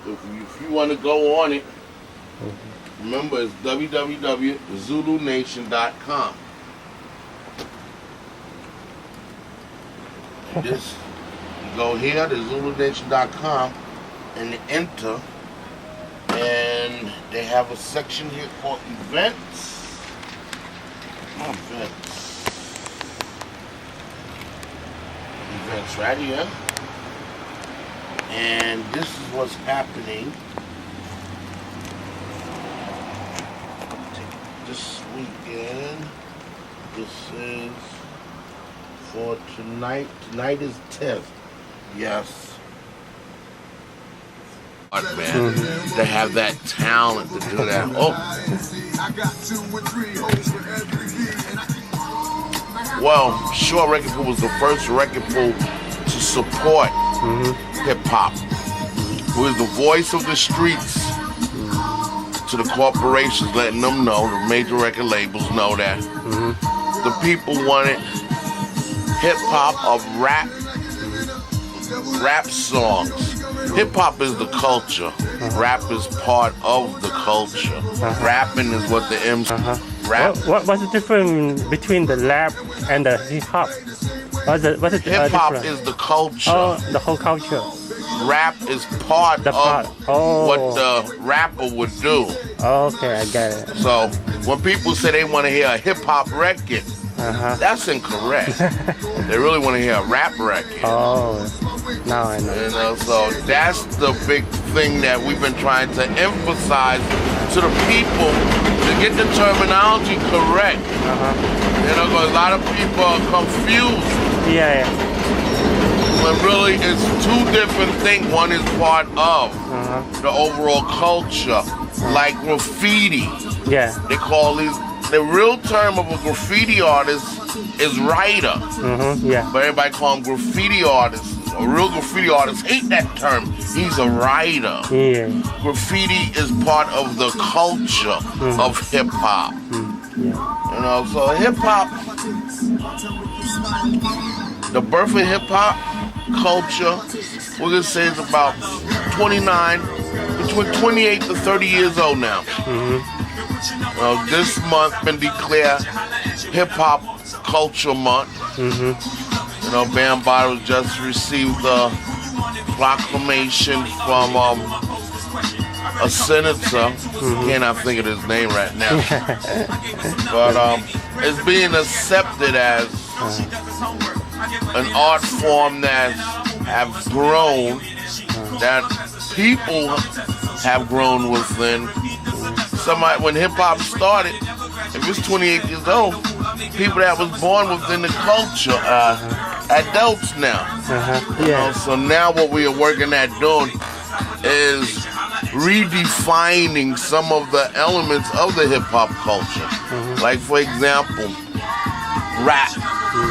if you want to go on it, remember it's www.zulunation.com. And this, you go here to zulunation.com and you enter, and they have a section here called events. Events right here. And this is what's happening this weekend. This is for tonight. Tonight is 10th. Yes. Man, to have that talent to do that. Oh. Well, Short Record Pool was the first record pool to support hip-hop. It was the voice of the streets to the corporations, letting them know, the major record labels know that the people wanted hip-hop of rap songs. Hip-hop is the culture. Rap is part of the culture. Rapping is what the M's rap. What's the difference between the rap and the hip-hop? What's Hip-hop is the culture. Oh, the whole culture. Rap is part of what the rapper would do. Okay, I get it. So when people say they want to hear a hip-hop record, that's incorrect. They really want to hear a rap record. Oh, now I know. You know, so that's the big thing that we've been trying to emphasize to the people to get the terminology correct. You know, because a lot of people are confused. Yeah. When really it's two different things. One is part of the overall culture, like graffiti. Yeah. They call these. The real term of a graffiti artist is writer. Yeah. But everybody call him graffiti artists. A real graffiti artist hate that term. He's a writer. Yeah. Graffiti is part of the culture of hip hop. Yeah. You know, so hip hop, the birth of hip hop culture, we're gonna say is about between 28 to 30 years old now. This month been declared Hip Hop Culture Month. You know, Bambaataa just received a proclamation from a senator. Cannot think of his name right now. But it's being accepted as an art form that have grown, that people have grown within. Somebody, when hip hop started, if it's 28 years old, people that was born within the culture are adults now. You know, so now what we are working at doing is redefining some of the elements of the hip hop culture. Like, for example, rap.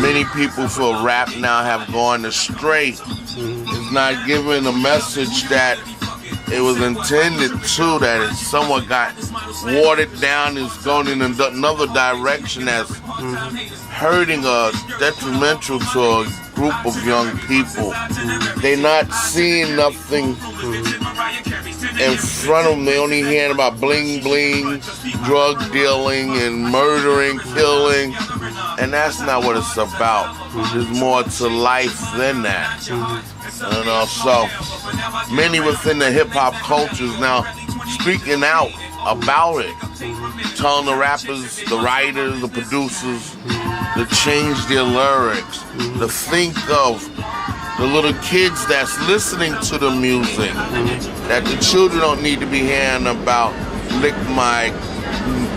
Many people feel rap now have gone astray. It's not giving a message that it was intended to, that it somewhat got watered down, it's going in another direction that's hurting or detrimental to a group of young people. They're not seeing nothing in front of them. They only hearing about bling bling, drug dealing and murdering, killing, and that's not what it's about. There's more to life than that. You know, so many within the hip-hop cultures now speaking out about it, telling the rappers, the writers, the producers to change their lyrics, to think of the little kids that's listening to the music, that the children don't need to be hearing about lick my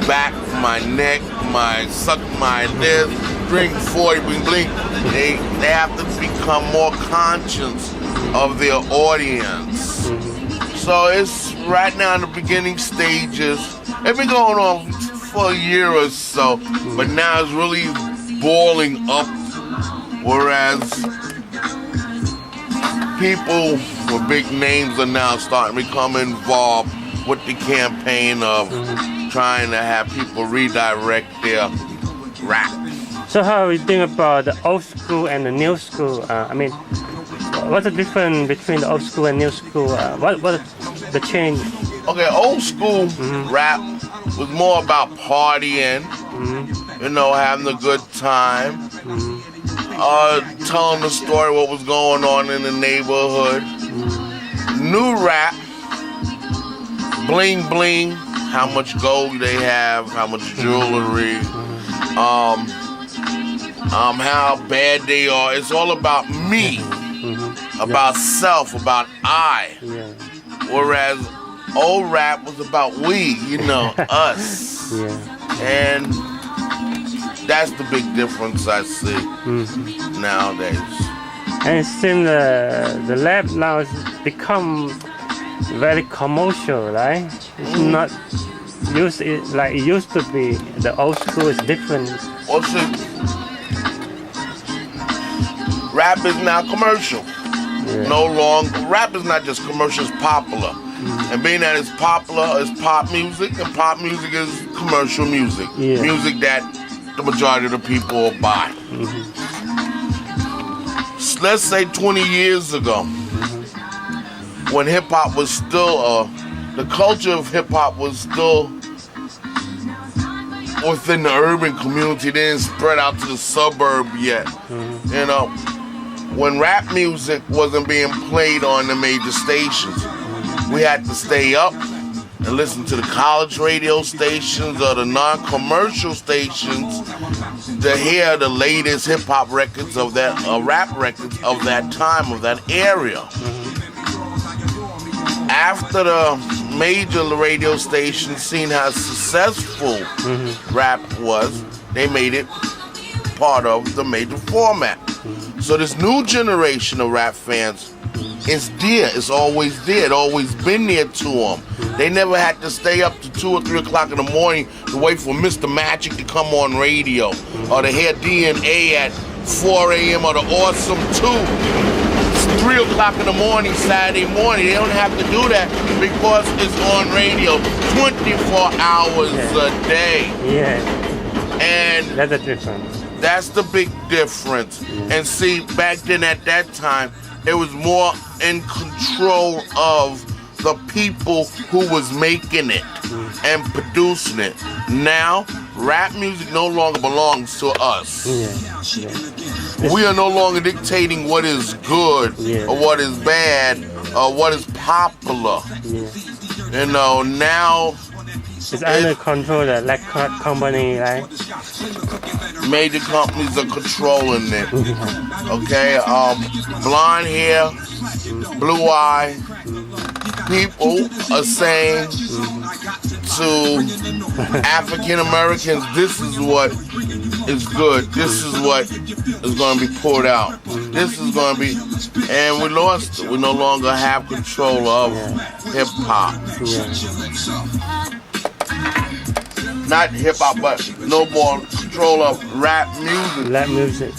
back, my neck, my suck my this, drink 40, bling bling. They have to become more conscious of their audience. So it's right now in the beginning stages. It's been going on for a year or so, but now it's really boiling up. Whereas people with big names are now starting to become involved with the campaign of trying to have people redirect their rap. So how do you think about the old school and the new school? what's the difference between the old school and new school? What the change? Okay, old school rap was more about partying, you know, having a good time, telling the story what was going on in the neighborhood. New rap, bling bling, how much gold they have, how much jewelry, how bad they are. It's all about me, about self, about I. Yeah. Whereas old rap was about we, you know, us. Yeah. And that's the big difference I see nowadays. And it seems the rap now has become very commercial, right? It's not used like it used to be. The old school is different. Also, rap is now commercial. Yeah. No longer, rap is not just commercial, it's popular. And being that it's popular, it's pop music, and pop music is commercial music. Yeah. Music that the majority of the people will buy. Let's say 20 years ago, when hip-hop was still, the culture of hip-hop was still within the urban community, didn't spread out to the suburb yet. You know, when rap music wasn't being played on the major stations, we had to stay up and listen to the college radio stations or the non-commercial stations to hear the latest hip-hop records of that, rap records of that time, of that area. After the major radio stations seen how successful rap was, they made it part of the major format. So this new generation of rap fans is there. It's always there. It's always been there to them. They never had to stay up to 2 or 3 o'clock in the morning to wait for Mr. Magic to come on radio or to hear DNA at 4 a.m. or the Awesome 2. It's 3 o'clock in the morning, Saturday morning. They don't have to do that because it's on radio 24 hours a day. Yeah. And That's a difference. that's the big difference. And see, back then at that time, it was more in control of the people who was making it and producing it. Now, rap music no longer belongs to us. We are no longer dictating what is good or what is bad or what is popular. You know, now It's under control the record company, right? major companies are controlling it. Okay, blonde hair, blue eye, people are saying to African Americans, this is what is good, this is what is going to be poured out, this is going to be, and we lost it. We no longer have control of hip hop. Not hip hop, but no more control of rap music. Rap music,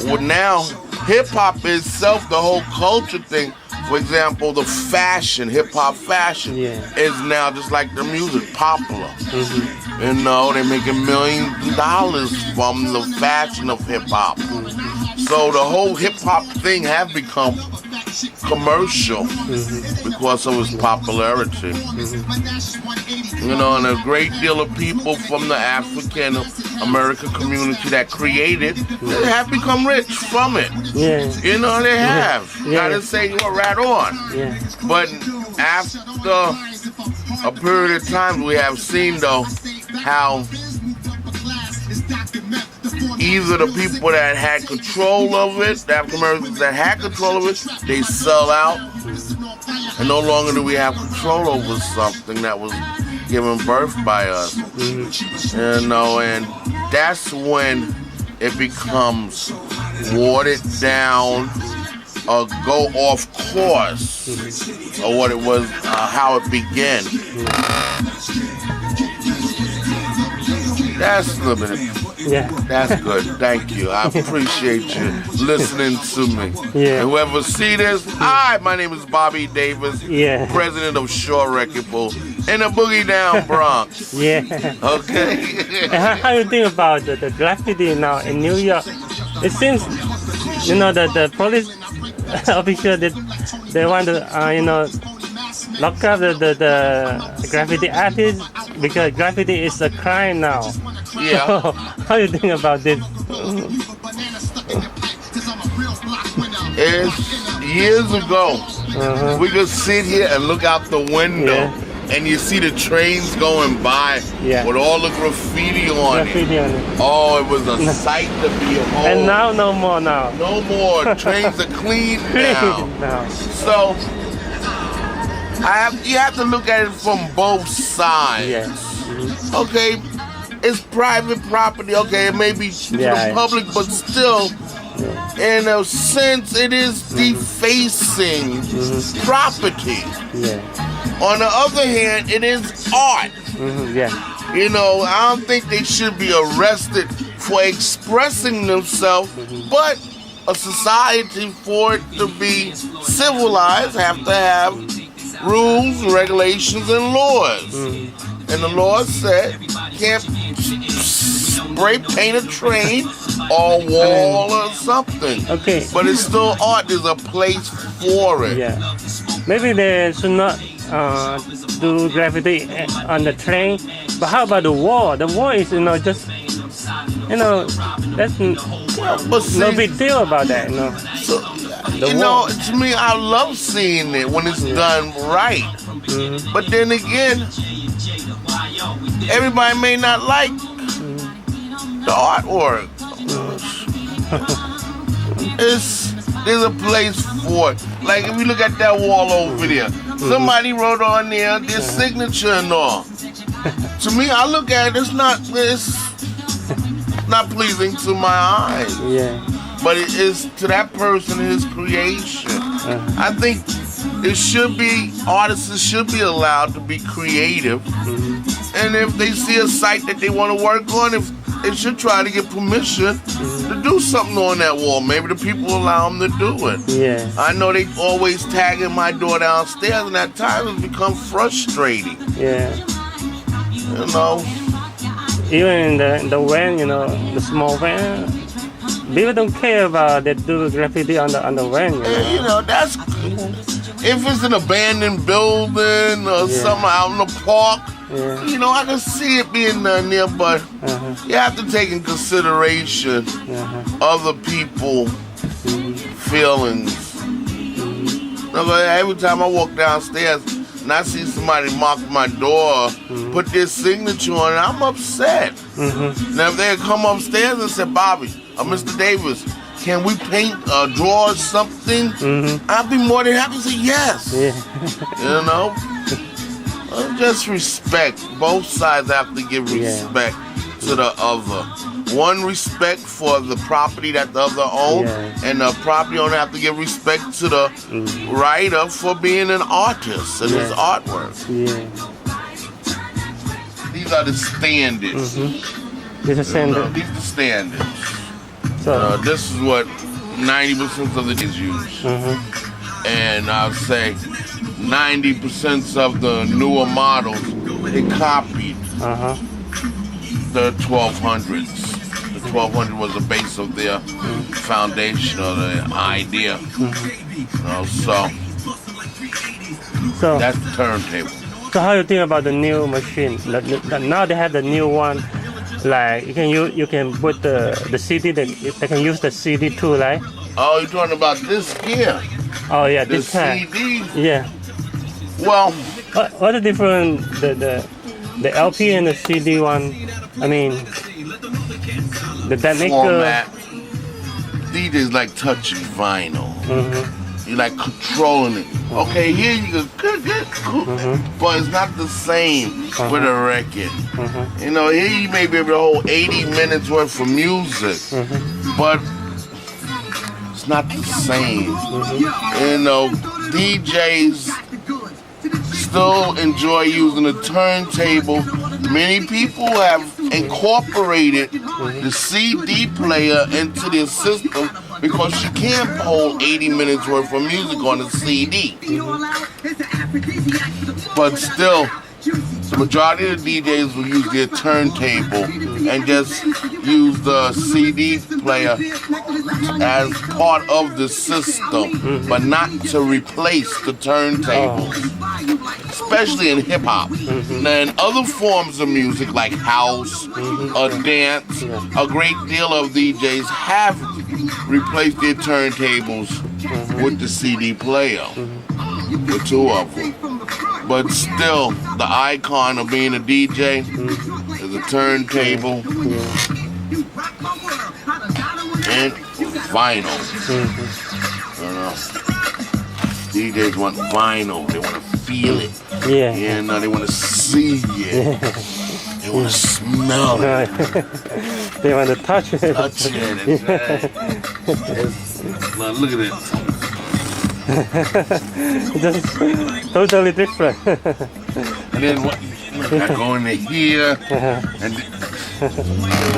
Well, now hip hop itself, the whole culture thing. For example, the fashion, hip hop fashion, is now just like the music, popular. You know, they're making millions of dollars from the fashion of hip hop. So the whole hip hop thing have become commercial because of its popularity. You know, and a great deal of people from the African American community that created, they have become rich from it. You know, they have. Gotta say you're right on. But after a period of time, we have seen, though, how either the people that had control of it, the African Americans that had control of it, they sell out, and no longer do we have control over something that was given birth by us. You know, and that's when it becomes watered down or go off course, or what it was, how it began. That's a little bit. That's good. Thank you. I appreciate you listening to me. And whoever see this, hi, my name is Bobby Davis, president of Shore Record Pool in the Boogie Down Bronx. Okay. How do you think about the graffiti now in New York? It seems, you know, that the police official that they want to, lock up the graffiti artist because graffiti is a crime now. Yeah. So, how do you think about this? It's years ago. We could sit here and look out the window, and you see the trains going by with all the graffiti on it. Oh, it was a sight to behold. And now, no more now. No more. Trains are clean now. So, you have to look at it from both sides. Okay, it's private property. Okay, it may be to the public, but still, in a sense, it is defacing property. On the other hand, it is art. You know, I don't think they should be arrested for expressing themselves, but a society, for it to be civilized, have to have rules, regulations, and laws. And the law said you can't spray paint a train or wall or something. Okay. But it's still art. There's a place for it. Maybe they should not do graffiti on the train. But how about the wall? The wall is, just, that's no big deal about that, So, to me, I love seeing it when it's done right. But then again, everybody may not like the artwork. There's a place for it. Like if you look at that wall over there, somebody wrote on there their signature and all. To me, I look at it, it's not pleasing to my eyes. But it is to that person, his creation. I think artists should be allowed to be creative. And if they see a site that they want to work on, if they should try to get permission to do something on that wall. Maybe the people allow them to do it. I know they always tagging my door downstairs, and at times it's become frustrating. Even in the van, the small van, people don't care about they do graffiti on the van. That's if it's an abandoned building or something out in the park. I can see it being done there, but you have to take in consideration other people's feelings. Every time I walk downstairs and I see somebody mark my door, put their signature on it, I'm upset. Now if they come upstairs and say, Bobby, Mr. Davis, can we paint, draw something? I'd be more than happy to say yes. Just respect. Both sides have to give respect to the other. One, respect for the property that the other owns, and the property owner have to give respect to the writer for being an artist and his artwork. These are the standards. These are these are the standards. So this is what 90% of it is used. And I'll say 90% of the newer models, they copied the 1200s. The 1200 was the base of their foundation or the idea. So that's the turntable. So how do you think about the new machine? Now they have the new one. Like you can put the CD. They can use the CD too, right? Oh, you're talking about this here? Oh yeah, the this kind. CD. Yeah. Well, what the difference the LP and the CD one? I mean, the technical format. DJ's like touching vinyl. You like controlling it. Okay, here you go, but it's not the same with a record. Here you may be able to hold 80 minutes worth of music, but it's not the same. DJs still enjoy using a turntable. Many people have incorporated the CD player into their system because you can't hold 80 minutes worth of music on a CD. But still, the majority of the DJs will use their turntable and just use the CD player as part of the system, but not to replace the turntable. Especially in hip hop. And other forms of music like house or dance, a great deal of DJs have replaced their turntables with the CD player, the two of them. But still, the icon of being a DJ is a turntable and vinyl. You know, DJs want vinyl. They want to feel it. Yeah. You know, they want to see it. They want to smell it. They want to touch it. Touch it. Now look at it. Just totally different. And then what? I go into here, and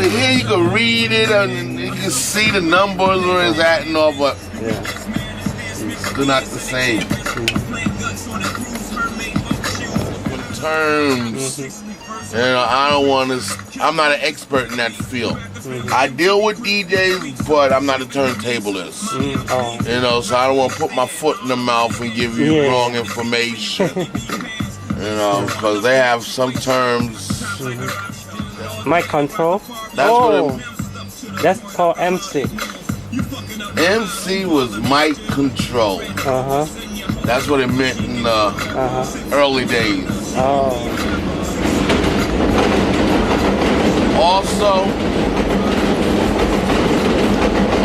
here you can read it, and you can see the numbers where it's at and all, but it's still not the same. Terms, you know, I don't want to. I'm not an expert in that field. I deal with DJs, but I'm not a turntablist. You know, so I don't want to put my foot in the mouth and give you wrong information. You know, because they have some terms. Mic control. That's that's called MC. MC was mic control. That's what it meant in the early days. Also,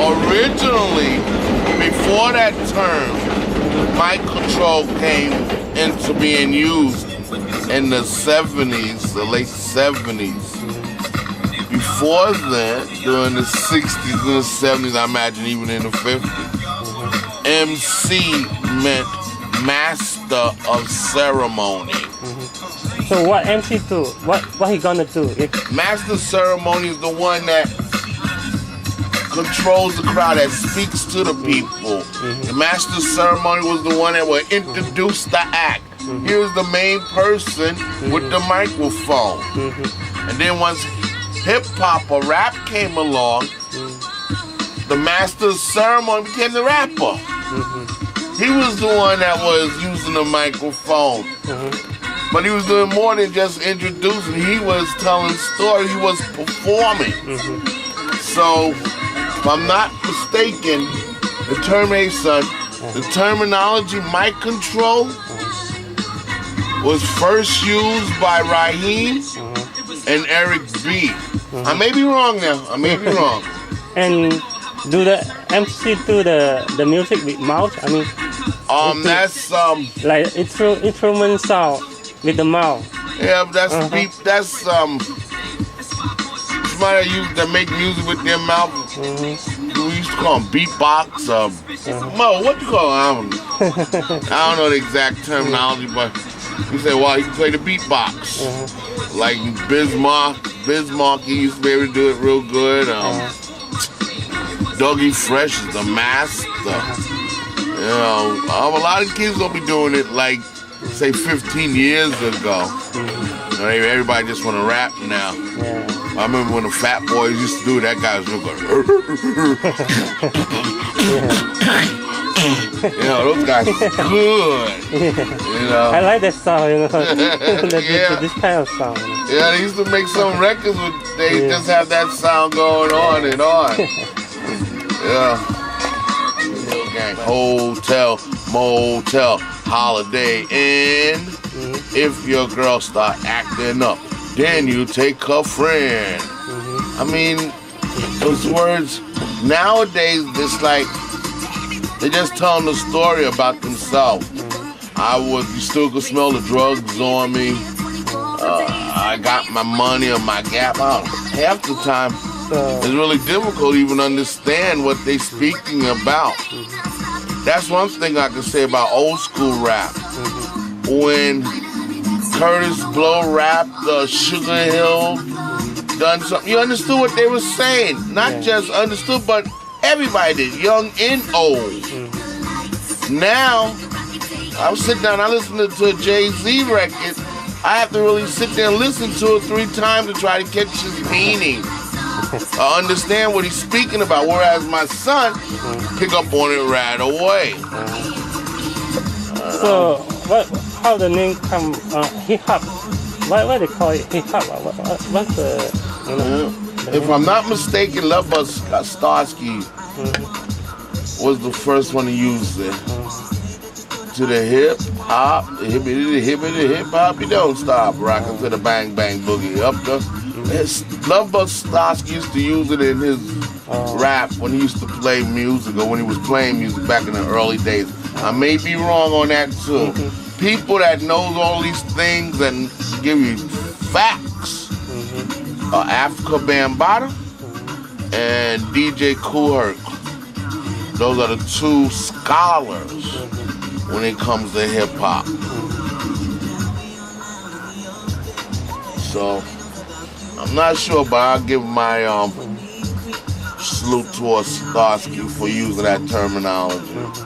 originally, before that term, mic control came into being used in the 70s, the late 70s. Before then, during the 60s and the 70s, I imagine even in the 50s, MC meant master of ceremony. So what MC do? What he gonna do? Master of ceremony is the one that controls the crowd, that speaks to the people. The master of ceremony was the one that would introduce the act. Here's the main person with the microphone. And then once hip hop or rap came along, the master of ceremony became the rapper. He was the one that was using the microphone. But he was doing more than just introducing. He was telling stories. He was performing. So, if I'm not mistaken, the terminology mic control was first used by Raheem and Eric B. I may be wrong now. I may be wrong. And do the MC do the music with mouth? I mean, that's like instrument sound with the mouth. Yeah, but that's somebody that make music with their mouth. We used to call them beatbox. Mo, what you call them? I don't know the exact terminology, but you say, well, he can play the beatbox. Like Bismarck, he used to be able to do it real good. Dougie Fresh is the master. You know, a lot of kids don't be doing it like, say, 15 years ago. Everybody just want to rap now. I remember when the Fat Boys used to do it, that guy was real good. You know, those guys are good. You know. I like that sound, you know. This kind of sound. Yeah, they used to make some records where they just have that sound going on and on. Yeah. Okay. Hotel, motel, Holiday Inn. If your girl start acting up, then you take her friend. I mean, those words nowadays, it's like they just telling the story about themselves. You still could smell the drugs on me. I got my money on my gap. Half the time, it's really difficult to even understand what they're speaking about. That's one thing I can say about old school rap. When Curtis Blow rapped, Sugar Hill done something, you understood what they were saying. Not just understood, but everybody did, young and old. Now, I was sitting down, I listened to a Jay-Z record. I have to really sit there and listen to it 3 times to try to catch his meaning. I understand what he's speaking about, whereas my son pick up on it right away. So, how the name come? Hip hop. Why they call it hip hop? What's the? If I'm not mistaken, Lovebuzz Starsky was the first one to use it. To the hip hop, hippity hip hop, you don't stop rocking to the bang bang boogie. Up the Lovebuzz Starsky used to use it in his rap when he used to play music, or when he was playing music back in the early days. I may be wrong on that too. People that knows all these things and give you facts are Africa Bambaataa and DJ Kool Herc. Those are the 2 scholars when it comes to hip hop. So I'm not sure, but I'll give my salute to Starsky for using that terminology.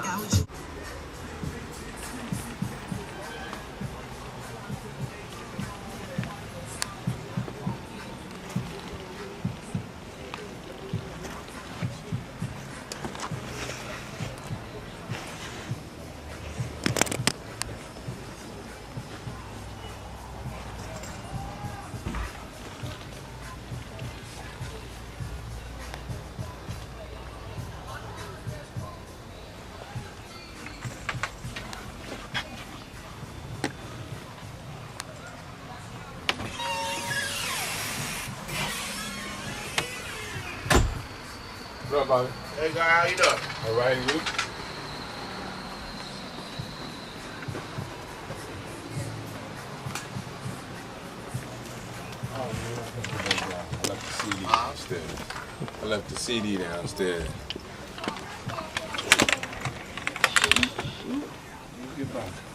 What up, Bobby? Hey guy, how you doing? All right, and you? I left the CD downstairs. I left the CD downstairs. Goodbye.